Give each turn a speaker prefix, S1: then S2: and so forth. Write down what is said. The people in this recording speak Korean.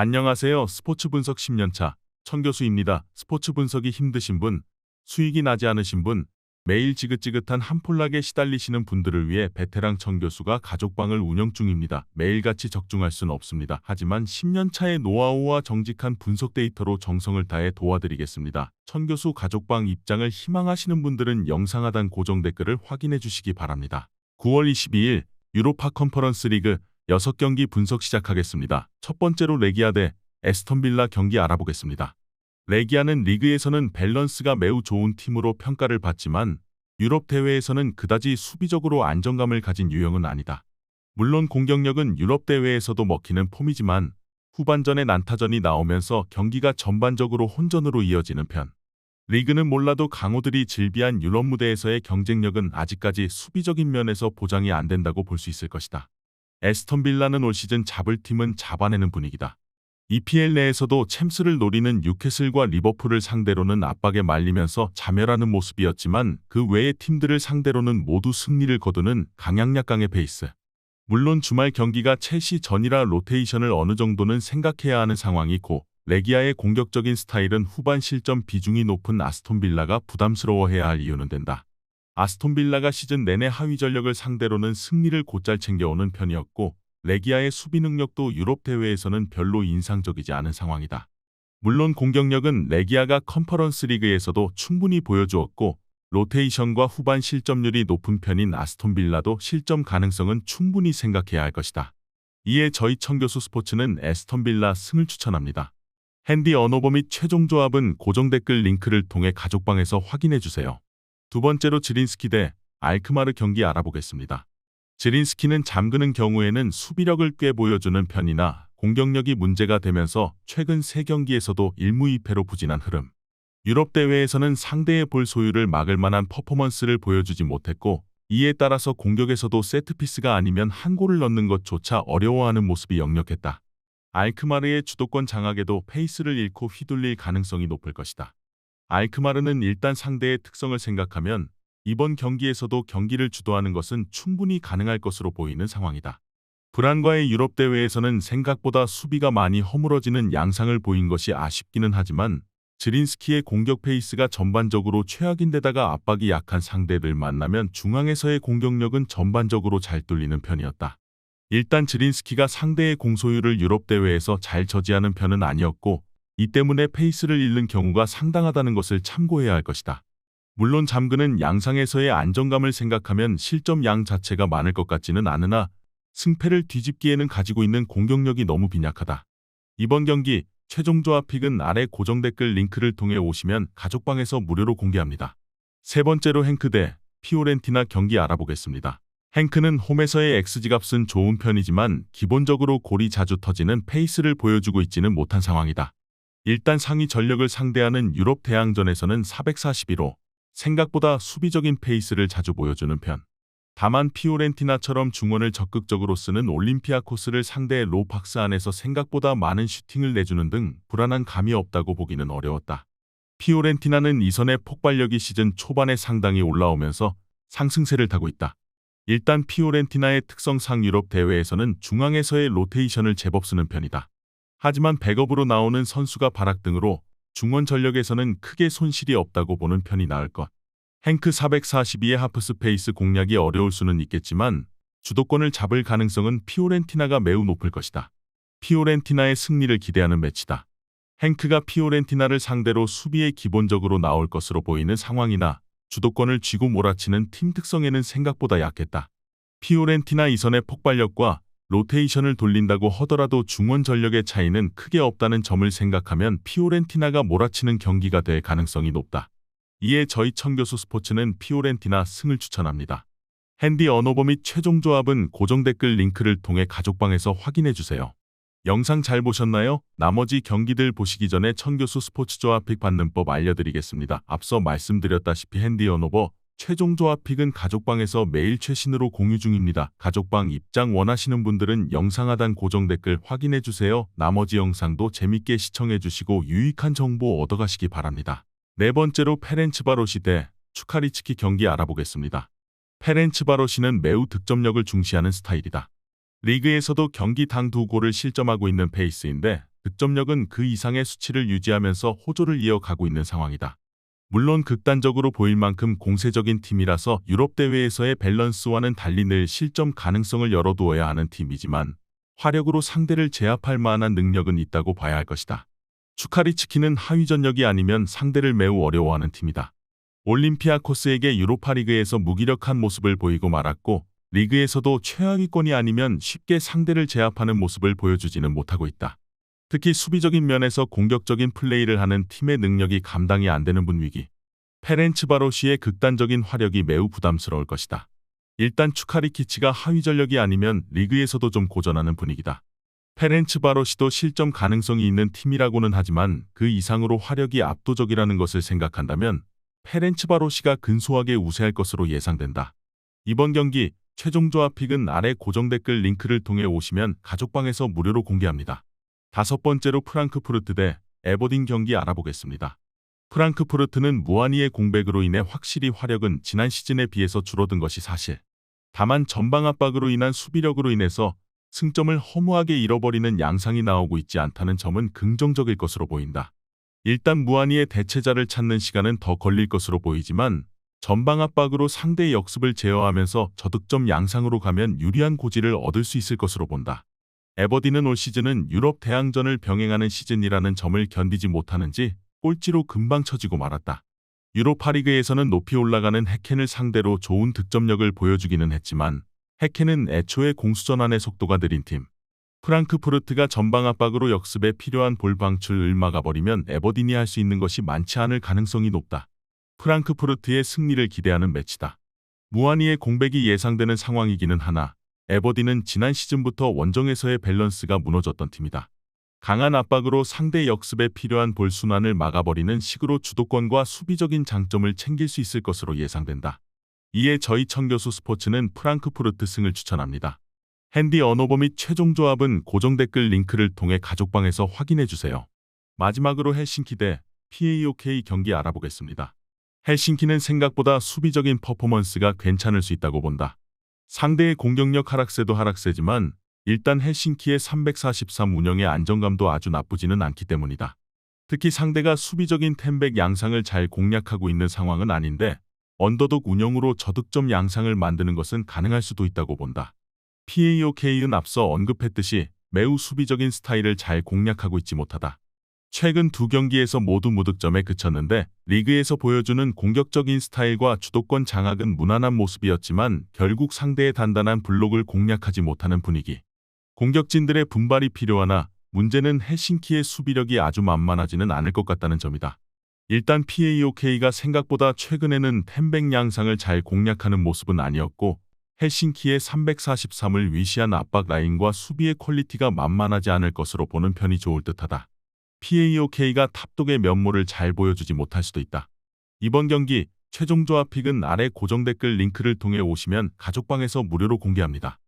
S1: 안녕하세요. 스포츠 분석 10년차 천교수입니다. 스포츠 분석이 힘드신 분, 수익이 나지 않으신 분, 매일 지긋지긋한 한폴락에 시달리시는 분들을 위해 베테랑 천교수가 가족방을 운영 중입니다. 매일같이 적중할 수는 없습니다. 하지만 10년차의 노하우와 정직한 분석 데이터로 정성을 다해 도와드리겠습니다. 천교수 가족방 입장을 희망하시는 분들은 영상 하단 고정 댓글을 확인해 주시기 바랍니다. 9월 22일 유로파 컨퍼런스 리그 6경기 분석 시작하겠습니다. 첫 번째로 레기아 대 에스턴 빌라 경기 알아보겠습니다. 레기아는 리그에서는 밸런스가 매우 좋은 팀으로 평가를 받지만 유럽 대회에서는 그다지 수비적으로 안정감을 가진 유형은 아니다. 물론 공격력은 유럽 대회에서도 먹히는 폼이지만 후반전에 난타전이 나오면서 경기가 전반적으로 혼전으로 이어지는 편. 리그는 몰라도 강호들이 질비한 유럽 무대에서의 경쟁력은 아직까지 수비적인 면에서 보장이 안 된다고 볼 수 있을 것이다. 에스턴 빌라는 올 시즌 잡을 팀은 잡아내는 분위기다. EPL 내에서도 챔스를 노리는 뉴캐슬과 리버풀을 상대로는 압박에 말리면서 자멸하는 모습이었지만 그 외의 팀들을 상대로는 모두 승리를 거두는 강약약강의 페이스. 물론 주말 경기가 첼시 전이라 로테이션을 어느 정도는 생각해야 하는 상황이고 레기아의 공격적인 스타일은 후반 실점 비중이 높은 아스톤 빌라가 부담스러워해야 할 이유는 된다. 아스톤 빌라가 시즌 내내 하위 전력을 상대로는 승리를 곧잘 챙겨오는 편이었고 레기아의 수비 능력도 유럽 대회에서는 별로 인상적이지 않은 상황이다. 물론 공격력은 레기아가 컨퍼런스 리그에서도 충분히 보여주었고 로테이션과 후반 실점률이 높은 편인 아스톤 빌라도 실점 가능성은 충분히 생각해야 할 것이다. 이에 저희 천교수 스포츠는 에스턴 빌라 승을 추천합니다. 핸디 언어버 및 최종 조합은 고정 댓글 링크를 통해 가족방에서 확인해주세요. 두 번째로 지린스키 대 알크마르 경기 알아보겠습니다. 지린스키는 잠그는 경우에는 수비력을 꽤 보여주는 편이나 공격력이 문제가 되면서 최근 3경기에서도 1무 2패로 부진한 흐름. 유럽 대회에서는 상대의 볼 소유를 막을 만한 퍼포먼스를 보여주지 못했고 이에 따라서 공격에서도 세트피스가 아니면 한 골을 넣는 것조차 어려워하는 모습이 역력했다. 알크마르의 주도권 장악에도 페이스를 잃고 휘둘릴 가능성이 높을 것이다. 알크마르는 일단 상대의 특성을 생각하면 이번 경기에서도 경기를 주도하는 것은 충분히 가능할 것으로 보이는 상황이다. 불안과의 유럽 대회에서는 생각보다 수비가 많이 허물어지는 양상을 보인 것이 아쉽기는 하지만 지린스키의 공격 페이스가 전반적으로 최악인데다가 압박이 약한 상대를 만나면 중앙에서의 공격력은 전반적으로 잘 뚫리는 편이었다. 일단 지린스키가 상대의 공소유를 유럽 대회에서 잘 저지하는 편은 아니었고 이 때문에 페이스를 잃는 경우가 상당하다는 것을 참고해야 할 것이다. 물론 잠그는 양상에서의 안정감을 생각하면 실점 양 자체가 많을 것 같지는 않으나 승패를 뒤집기에는 가지고 있는 공격력이 너무 빈약하다. 이번 경기 최종 조합 픽은 아래 고정 댓글 링크를 통해 오시면 가족방에서 무료로 공개합니다. 세 번째로 행크 대 피오렌티나 경기 알아보겠습니다. 행크는 홈에서의 XG값은 좋은 편이지만 기본적으로 골이 자주 터지는 페이스를 보여주고 있지는 못한 상황이다. 일단 상위 전력을 상대하는 유럽 대항전에서는 441호, 생각보다 수비적인 페이스를 자주 보여주는 편. 다만 피오렌티나처럼 중원을 적극적으로 쓰는 올림피아코스를 상대의 로박스 안에서 생각보다 많은 슈팅을 내주는 등 불안한 감이 없다고 보기는 어려웠다. 피오렌티나는 이선의 폭발력이 시즌 초반에 상당히 올라오면서 상승세를 타고 있다. 일단 피오렌티나의 특성상 유럽 대회에서는 중앙에서의 로테이션을 제법 쓰는 편이다. 하지만 백업으로 나오는 선수가 발악 등으로 중원 전력에서는 크게 손실이 없다고 보는 편이 나을 것. 행크 442의 하프스페이스 공략이 어려울 수는 있겠지만 주도권을 잡을 가능성은 피오렌티나가 매우 높을 것이다. 피오렌티나의 승리를 기대하는 매치다. 행크가 피오렌티나를 상대로 수비에 기본적으로 나올 것으로 보이는 상황이나 주도권을 쥐고 몰아치는 팀 특성에는 생각보다 약했다. 피오렌티나 이선의 폭발력과 로테이션을 돌린다고 하더라도 중원 전력의 차이는 크게 없다는 점을 생각하면 피오렌티나가 몰아치는 경기가 될 가능성이 높다. 이에 저희 천교수 스포츠는 피오렌티나 승을 추천합니다. 핸디 언어버 및 최종 조합은 고정 댓글 링크를 통해 가족방에서 확인해주세요. 영상 잘 보셨나요? 나머지 경기들 보시기 전에 천교수 스포츠 조합 픽 받는 법 알려드리겠습니다. 앞서 말씀드렸다시피 핸디 언어버 최종 조합 픽은 가족방에서 매일 최신으로 공유 중입니다. 가족방 입장 원하시는 분들은 영상 하단 고정 댓글 확인해주세요. 나머지 영상도 재밌게 시청해주시고 유익한 정보 얻어가시기 바랍니다. 네 번째로 페렌츠바로시 대 추카리츠키 경기 알아보겠습니다. 페렌츠바로시는 매우 득점력을 중시하는 스타일이다. 리그에서도 경기당 2골을 실점하고 있는 페이스인데 득점력은 그 이상의 수치를 유지하면서 호조를 이어가고 있는 상황이다. 물론 극단적으로 보일 만큼 공세적인 팀이라서 유럽 대회에서의 밸런스와는 달리 늘 실점 가능성을 열어두어야 하는 팀이지만 화력으로 상대를 제압할 만한 능력은 있다고 봐야 할 것이다. 추카리츠키는 하위 전력이 아니면 상대를 매우 어려워하는 팀이다. 올림피아코스에게 유로파리그에서 무기력한 모습을 보이고 말았고 리그에서도 최하위권이 아니면 쉽게 상대를 제압하는 모습을 보여주지는 못하고 있다. 특히 수비적인 면에서 공격적인 플레이를 하는 팀의 능력이 감당이 안 되는 분위기. 페렌츠바로시의 극단적인 화력이 매우 부담스러울 것이다. 일단 추카리키치가 하위 전력이 아니면 리그에서도 좀 고전하는 분위기다. 페렌츠바로시도 실점 가능성이 있는 팀이라고는 하지만 그 이상으로 화력이 압도적이라는 것을 생각한다면 페렌츠바로시가 근소하게 우세할 것으로 예상된다. 이번 경기 최종 조합픽은 아래 고정 댓글 링크를 통해 오시면 가족방에서 무료로 공개합니다. 5번째로 프랑크푸르트 대 에버딘 경기 알아보겠습니다. 프랑크푸르트는 무아니의 공백으로 인해 확실히 화력은 지난 시즌에 비해서 줄어든 것이 사실. 다만 전방 압박으로 인한 수비력으로 인해서 승점을 허무하게 잃어버리는 양상이 나오고 있지 않다는 점은 긍정적일 것으로 보인다. 일단 무아니의 대체자를 찾는 시간은 더 걸릴 것으로 보이지만 전방 압박으로 상대의 역습을 제어하면서 저득점 양상으로 가면 유리한 고지를 얻을 수 있을 것으로 본다. 에버딘은 올 시즌은 유럽 대항전을 병행하는 시즌이라는 점을 견디지 못하는지 꼴찌로 금방 처지고 말았다. 유로파리그에서는 높이 올라가는 헤켄을 상대로 좋은 득점력을 보여주기는 했지만 헤켄은 애초에 공수전환의 속도가 느린 팀. 프랑크푸르트가 전방 압박으로 역습에 필요한 볼 방출을 막아버리면 에버딘이 할 수 있는 것이 많지 않을 가능성이 높다. 프랑크푸르트의 승리를 기대하는 매치다. 무아니의 공백이 예상되는 상황이기는 하나 에버딘은 지난 시즌부터 원정에서의 밸런스가 무너졌던 팀이다. 강한 압박으로 상대 역습에 필요한 볼 순환을 막아버리는 식으로 주도권과 수비적인 장점을 챙길 수 있을 것으로 예상된다. 이에 저희 청교수 스포츠는 프랑크푸르트 승을 추천합니다. 핸디 언오버 및 최종 조합은 고정 댓글 링크를 통해 가족방에서 확인해주세요. 마지막으로 헬싱키 대 PAOK 경기 알아보겠습니다. 헬싱키는 생각보다 수비적인 퍼포먼스가 괜찮을 수 있다고 본다. 상대의 공격력 하락세도 하락세지만 일단 헬싱키의 343 운영의 안정감도 아주 나쁘지는 않기 때문이다. 특히 상대가 수비적인 템백 양상을 잘 공략하고 있는 상황은 아닌데 언더독 운영으로 저득점 양상을 만드는 것은 가능할 수도 있다고 본다. PAOK는 앞서 언급했듯이 매우 수비적인 스타일을 잘 공략하고 있지 못하다. 최근 두 경기에서 모두 무득점에 그쳤는데 리그에서 보여주는 공격적인 스타일과 주도권 장악은 무난한 모습이었지만 결국 상대의 단단한 블록을 공략하지 못하는 분위기. 공격진들의 분발이 필요하나 문제는 헬싱키의 수비력이 아주 만만하지는 않을 것 같다는 점이다. 일단 PAOK가 생각보다 최근에는 템백 양상을 잘 공략하는 모습은 아니었고 헬싱키의 343을 위시한 압박 라인과 수비의 퀄리티가 만만하지 않을 것으로 보는 편이 좋을 듯하다. PAOK가 탑독의 면모를 잘 보여주지 못할 수도 있다. 이번 경기 최종 조합픽은 아래 고정 댓글 링크를 통해 오시면 가족방에서 무료로 공개합니다.